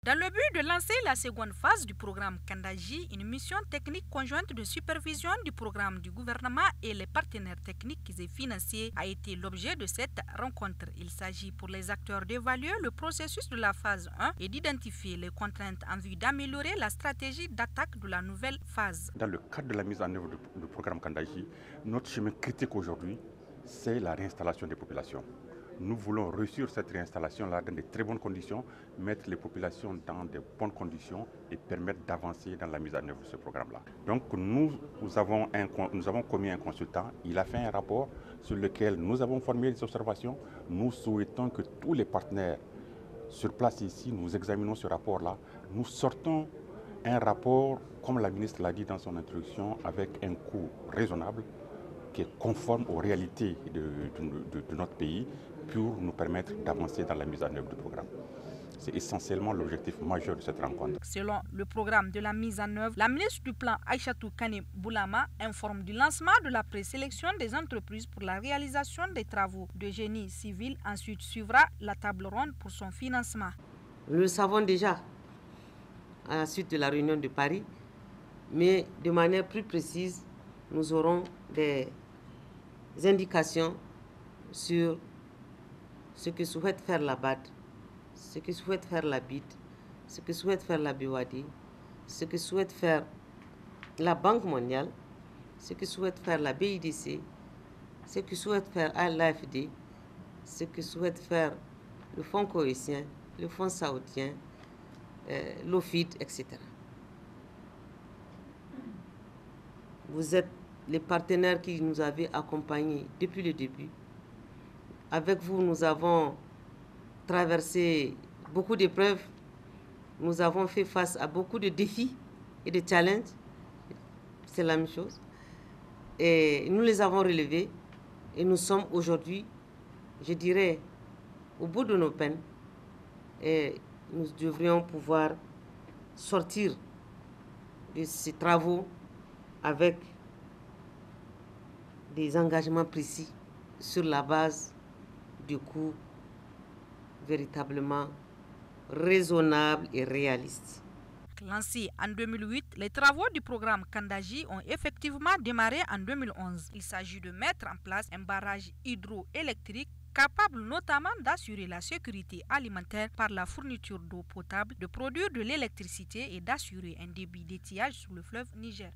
Dans le but de lancer la seconde phase du programme Kandaji, une mission technique conjointe de supervision du programme du gouvernement et les partenaires techniques et financiers a été l'objet de cette rencontre. Il s'agit pour les acteurs d'évaluer le processus de la phase 1 et d'identifier les contraintes en vue d'améliorer la stratégie d'attaque de la nouvelle phase. Dans le cadre de la mise en œuvre du programme Kandaji, notre chemin critique aujourd'hui, c'est la réinstallation des populations. Nous voulons réussir cette réinstallation-là dans de très bonnes conditions, mettre les populations dans de bonnes conditions et permettre d'avancer dans la mise en œuvre de ce programme-là. Donc nous avons commis un consultant, il a fait un rapport sur lequel nous avons formulé des observations. Nous souhaitons que tous les partenaires sur place ici, nous examinons ce rapport-là. Nous sortons un rapport, comme la ministre l'a dit dans son introduction, avec un coût raisonnable, qui est conforme aux réalités de notre pays pour nous permettre d'avancer dans la mise en œuvre du programme. C'est essentiellement l'objectif majeur de cette rencontre. Selon le programme de la mise en œuvre, la ministre du Plan Aïchatou Kane Boulama informe du lancement de la présélection des entreprises pour la réalisation des travaux de génie civil. Ensuite suivra la table ronde pour son financement. Nous le savons déjà à la suite de la réunion de Paris, mais de manière plus précise, nous aurons des indications sur ce que souhaite faire la BAD, ce que souhaite faire la BID, ce que souhaite faire la BOAD, ce que souhaite faire la Banque mondiale, ce que souhaite faire la BIDC, ce que souhaite faire l'AFD, ce que souhaite faire le Fonds cohésien, le Fonds saoudien, l'OFID, etc. Vous êtes les partenaires qui nous avaient accompagnés depuis le début. Avec vous, nous avons traversé beaucoup d'épreuves. Nous avons fait face à beaucoup de défis et de challenges. C'est la même chose. Et nous les avons relevés. Et nous sommes aujourd'hui, je dirais, au bout de nos peines. Et nous devrions pouvoir sortir de ces travaux avec des engagements précis sur la base du coût véritablement raisonnable et réaliste. Lancés en 2008, les travaux du programme Kandaji ont effectivement démarré en 2011. Il s'agit de mettre en place un barrage hydroélectrique capable notamment d'assurer la sécurité alimentaire par la fourniture d'eau potable, de produire de l'électricité et d'assurer un débit d'étiage sur le fleuve Niger.